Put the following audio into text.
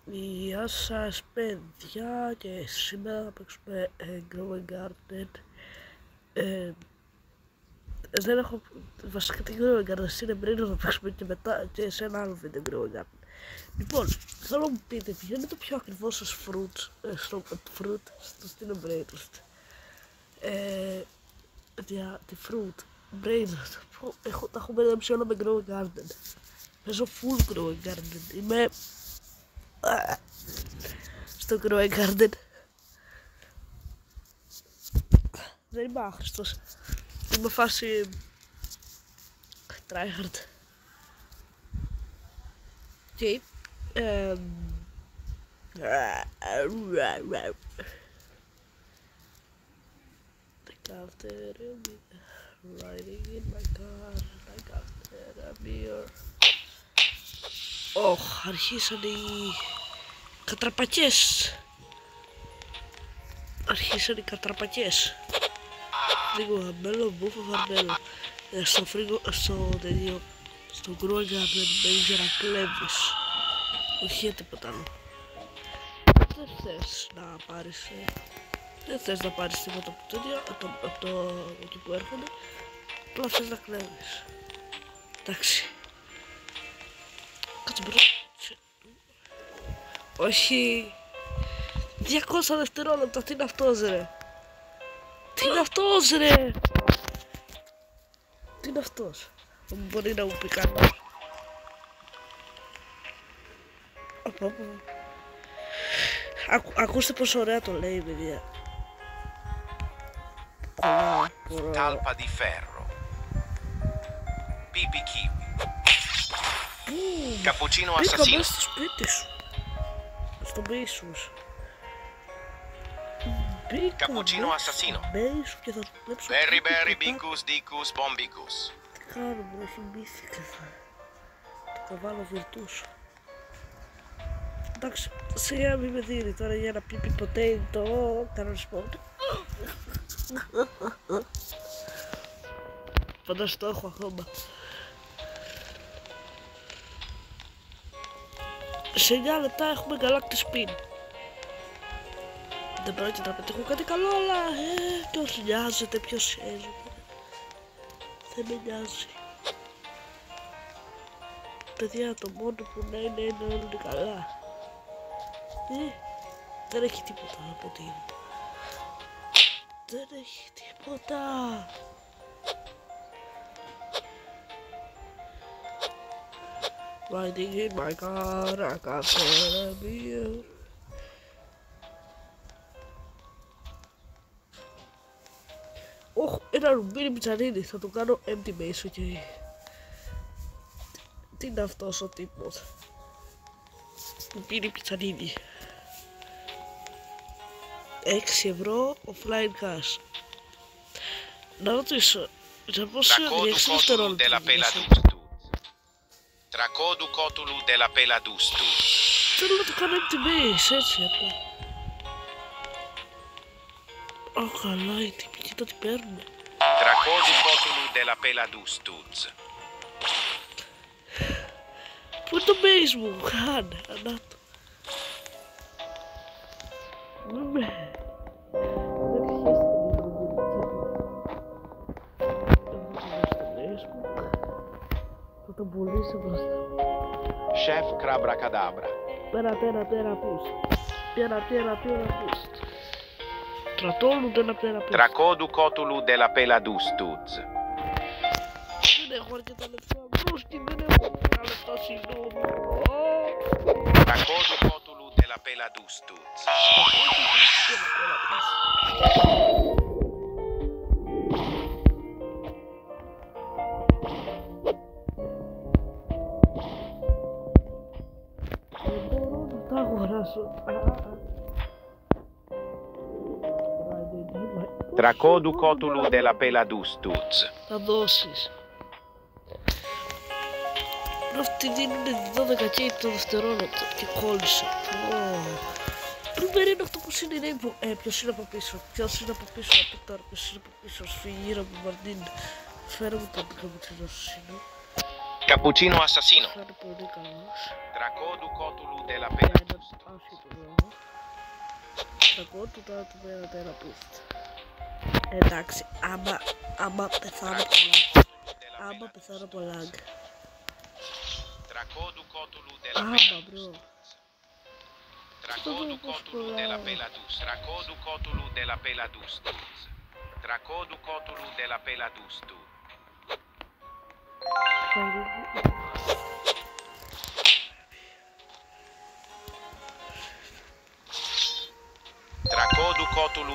Γεια σας παιδιά, και σήμερα θα παίξουμε Growing Garden. Δεν έχω βασικά την Growing Garden, στην Brain θα παίξουμε και μετά και σε ένα άλλο βίντεο Growing Garden. Λοιπόν, θέλω να μου πείτε ποιο είναι το πιο ακριβό σας fruit στο στην Brain. Για τη fruit, Brain, τα έχω μπερδέψει όλα με Growing Garden. Παίζω full Growing Garden, είμαι στο Growing Garden. Δεν είμαι άχρηστος. Είμαι φάση tryhard. Και look after me, riding in my car, like after a beer. Αρχίσαν οι κατραπακές. Λίγο γαμμένο, μπούφο φαρμένο. Στο φρίγο, στο Growing Garden μπαίνεις για να κλέβεις. Όχι για τίποτα άλλο. Δεν θες να πάρεις τίποτα από τέτοια, από το εκεί που έρχονται. Απλά θες να κλέβεις. Εντάξει. Κάτσε μπρο. Όχι. 200 δευτερόλεπτα, τι είναι αυτός ρε. Τι είναι αυτός. Μπορεί να μου πει κάτι. Ακούστε πόσο ωραία το λέει, παιδιά. Talpa di ferro. BB kiwi. Cappuccino assassino. Μπήκα μέσα στο σπίτι σου. Στο μπίσου σου. Cappuccino assassino. Μπέισου και θα σου κλέψω. Berry berry bicus dicus bombicus. Τι κάνω, μου έχει μπήθηκα. Το βάλω βιρτούς. Εντάξει, σιγά μη με δίνει τώρα για να πει ποτέ το κανονισμό. Φαντάζομαι το έχω ακόμα. Σε 9 λεπτά έχουμε Galactic Spin. Δεν πρόκειται να πετύχω κάτι καλό, αλλά ποιος νοιάζεται, ποιος έζησε. Δεν με νοιάζει. Παιδιά, το μόνο που να είναι όλοι καλά. Δεν έχει τίποτα από ό,τι είναι. Δεν έχει τίποτα. Riding in my car, I can't tell a beer. Ένα ρουμπίνι πιτσαρίνι, θα το κάνω empty base, ok. Τι είναι αυτός ο τύπος. Ρουμπίνι πιτσαρίνι. 6 ευρώ offline cash. Να ρωτήσω, για πόσο διέξεις δευτερόλεπτα. Tracodu cotulu della peladustu. Θέλω να το κάνω empty base, έτσι απλά. Καλά, οι τύποι, κοίτα τι παίρνουν. Tracodu cotulu della peladustuz. Πού είναι το base μου, χάνε, ανάτο. Θα το πουλήσω μπροστά. Chef Crabracadabra. Πέρα πούς. Τρατόλου della pera pus. Tracodu cotulu della peladustuz. Δεν έχω αρκετά λεφτά. Μπρούσκι, δεν έχω αρκετά λεφτά, συγγνώμη. Tracodu cotulu della peladustuz. Θα αγοράσω. Tracodu cotulu della peladustuz. Θα δώσεις. Αυτοί δίνουν 12 και το δευτερόλεπτο και κόλλησα. Πριν περίμενε αυτό πως είναι rainbow. Ποιος είναι από πίσω. Από τώρα. Ποιος είναι από πίσω. Σφυγγύρα μου Μαρτίν. Φέρε μου τον καπουτσίνο σου. Cappuccino assassino. Θα είναι πολύ καλός. Dracodou cotulu della Για pela έναν dustus. άσχητο λόγο. Θα πω του τώρα του πέρα τεραπούστ. Εντάξει, άμα πεθάνω από lag. Άμα πεθάνω από lag. Dracodou cotulu della Άμα, pela bro. dustus. Dracodou cotulu della pela dustus. Dracodou cotulu della pela dustus. Dracodou cotulu della pela dustus. Dracodou cotulu